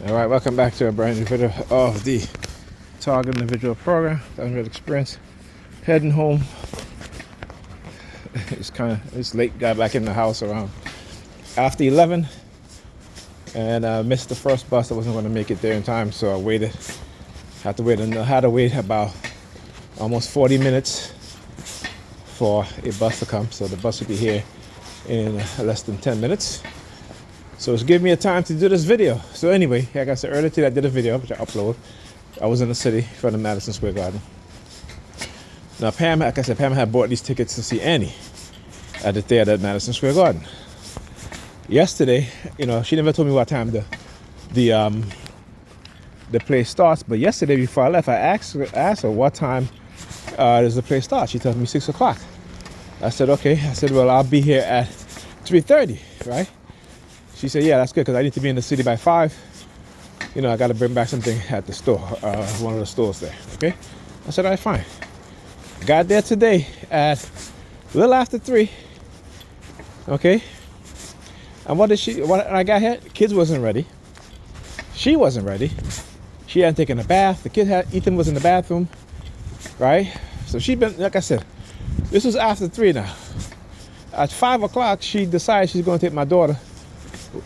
All right, welcome back to a brand new video of the Target Individual Program. Downhill Experience. Heading home. It's late. Got back in the house around after 11, and missed the first bus. I wasn't going to make it there in time, so I waited. Had to wait about almost 40 minutes for a bus to come. So the bus will be here in less than 10 minutes. So it's giving me a time to do this video. So anyway, like I said earlier today, I did a video which I upload. I was in the city in front of Madison Square Garden. Now Pam, like I said, Pam had bought these tickets to see Annie at the theater at Madison Square Garden. Yesterday, she never told me what time the play starts. But yesterday before I left, I asked her what time does the play start. She told me 6 o'clock. I said okay. I said, well, I'll be here at 3:30, right? She said, yeah, that's good, because I need to be in the city by 5. I got to bring back something at the store, one of the stores there, okay? I said, all right, fine. Got there today at a little after 3, okay? And when I got here, the kids wasn't ready. She wasn't ready. She hadn't taken a bath. Ethan was in the bathroom, right? So she'd been, like I said, this was after 3 now. At 5 o'clock, she decided she's going to take my daughter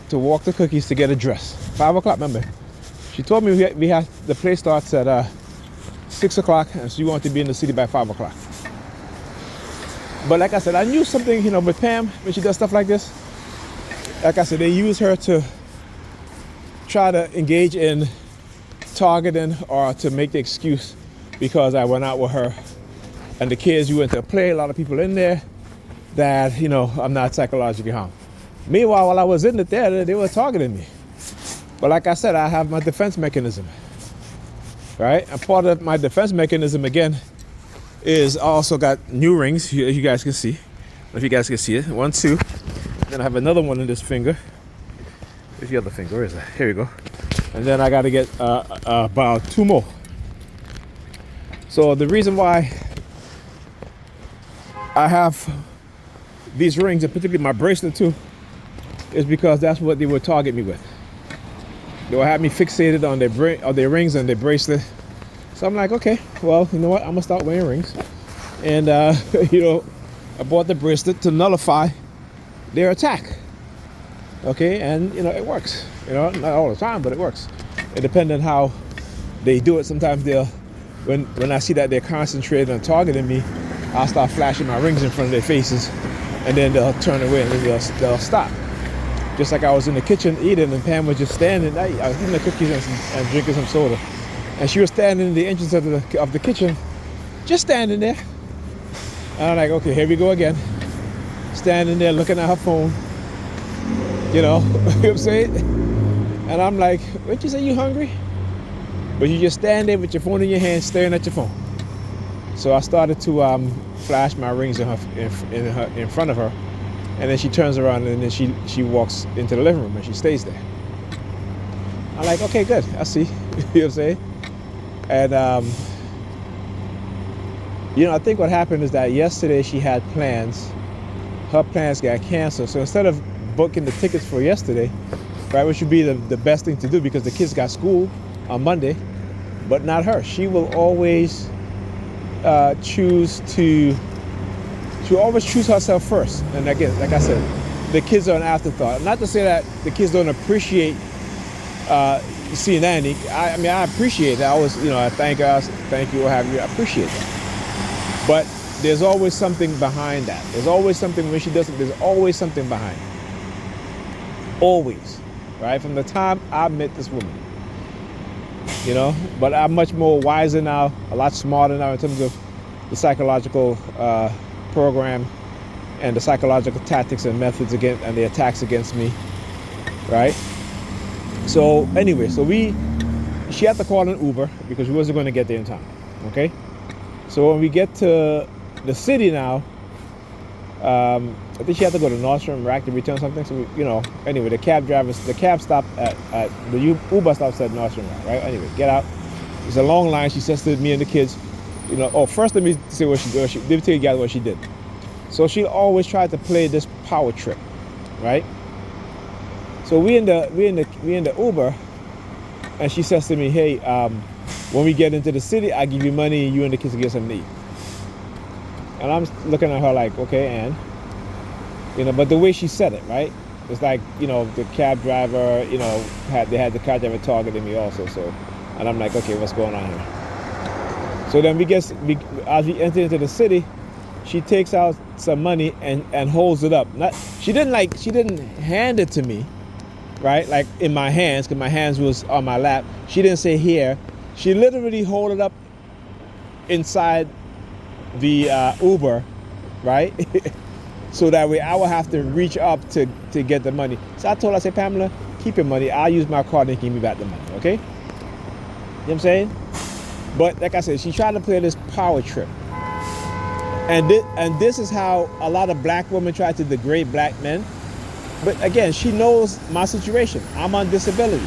to walk the cookies to get a dress. 5 o'clock, remember? She told me we had the play starts at 6 o'clock, and she wanted to be in the city by 5 o'clock. But like I said, I knew something, with Pam, when she does stuff like this. Like I said, they use her to try to engage in targeting or to make the excuse because I went out with her and the kids. We went to a play, a lot of people in there, that, I'm not psychologically harmed. Meanwhile, while I was in the theater, they were targeting me. But like I said, I have my defense mechanism, right? And part of my defense mechanism, again, is I also got new rings. You guys can see. If you guys can see it. 1, 2. Then I have another one in this finger. Where's the other finger? Where is that? Here we go. And then I got to get about 2 more. So the reason why I have these rings, and particularly my bracelet too, is because that's what they would target me with. They would have me fixated on their rings and their bracelet. So I'm like, okay, well, you know what? I'm gonna start wearing rings. And I bought the bracelet to nullify their attack. Okay, and it works. Not all the time, but it works. It depends on how they do it. Sometimes when I see that they're concentrated on targeting me, I'll start flashing my rings in front of their faces, and then they'll turn away and then they'll stop. Just like I was in the kitchen eating, and Pam was just standing. I was eating the cookies and drinking some soda, and she was standing in the entrance of the kitchen, just standing there. And I'm like, okay, here we go again. Standing there looking at her phone. You know what I'm saying? And I'm like, what you say, you hungry? But you just stand there with your phone in your hand, staring at your phone. So I started to flash my rings in front of her. And then she turns around and then she walks into the living room and she stays there. I'm like, okay, good. I see. You know what I'm saying? And, I think what happened is that yesterday she had plans. Her plans got canceled. So instead of booking the tickets for yesterday, right, which would be the best thing to do because the kids got school on Monday, but not her. She will always she'll always choose herself first. And again, like I said, the kids are an afterthought. Not to say that the kids don't appreciate seeing Annie. I mean, I appreciate that. I always, I thank you, what have you. I appreciate that. But there's always something behind that. There's always something when she does it. There's always something behind it. Always, right? From the time I met this woman, But I'm much more wiser now, a lot smarter now in terms of the psychological program and the psychological tactics and methods and the attacks against me, right? So anyway, she had to call an Uber because we wasn't going to get there in time, okay? So when we get to the city now, I think she had to go to Nordstrom Rack to return something. So anyway, the cab stopped at the Uber stops at Nordstrom Rack, right? Anyway, get out. It's a long line. She says to me and the kids, first let me say what she did. Let me tell you guys what she did. So she always tried to play this power trip, right? So So we in the Uber, and she says to me, "Hey, when we get into the city, I give you money, and you and the kids get something to eat." And I'm looking at her like, okay, and but the way she said it, right? It's like, the cab driver, they had the cab driver targeting me also. So, and I'm like, okay, what's going on here? So then as we enter into the city, she takes out some money and holds it up. She didn't hand it to me, right? Like in my hands, because my hands was on my lap. She didn't say here. She literally hold it up inside the Uber, right? So that way I will have to reach up to get the money. So I told her, I said, Pamela, keep your money. I'll use my card and give me back the money, okay? You know what I'm saying? But like I said, she tried to play this power trip. And this is how a lot of black women try to degrade black men. But again, she knows my situation. I'm on disability,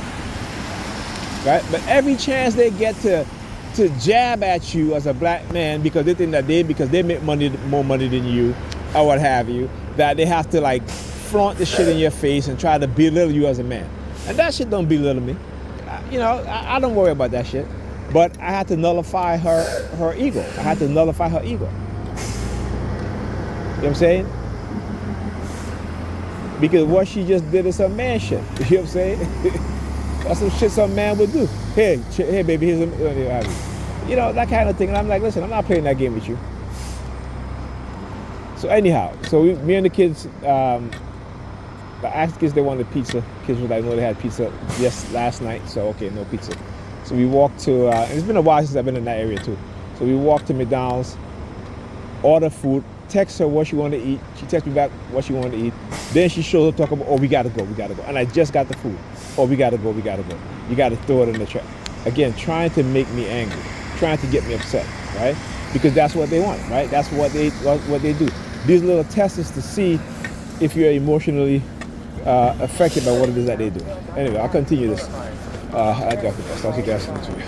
right? But every chance they get to jab at you as a black man because they think that because they make more money than you or what have you, that they have to like flaunt the shit in your face and try to belittle you as a man. And that shit don't belittle me. I don't worry about that shit. But I had to nullify her ego. I had to nullify her ego. You know what I'm saying? Because what she just did is some man shit. You know what I'm saying? That's some shit some man would do. Hey baby, here's that kind of thing. And I'm like, listen, I'm not playing that game with you. So anyhow, me and the kids, I asked kids they wanted pizza. Kids were like, no, they had pizza last night. So okay, no pizza. So we walked to, and it's been a while since I've been in that area too. So we walked to McDonald's, order food, text her what she wanted to eat. She texted me back what she wanted to eat. Then she shows up talking about, oh, we gotta go. And I just got the food. Oh, we gotta go. You gotta throw it in the trash. Again, trying to make me angry, trying to get me upset, right? Because that's what they want, right? That's what they do. These little tests is to see if you're emotionally affected by what it is that they do. Anyway, I'll continue this. I got the best. I'll see you guys next week.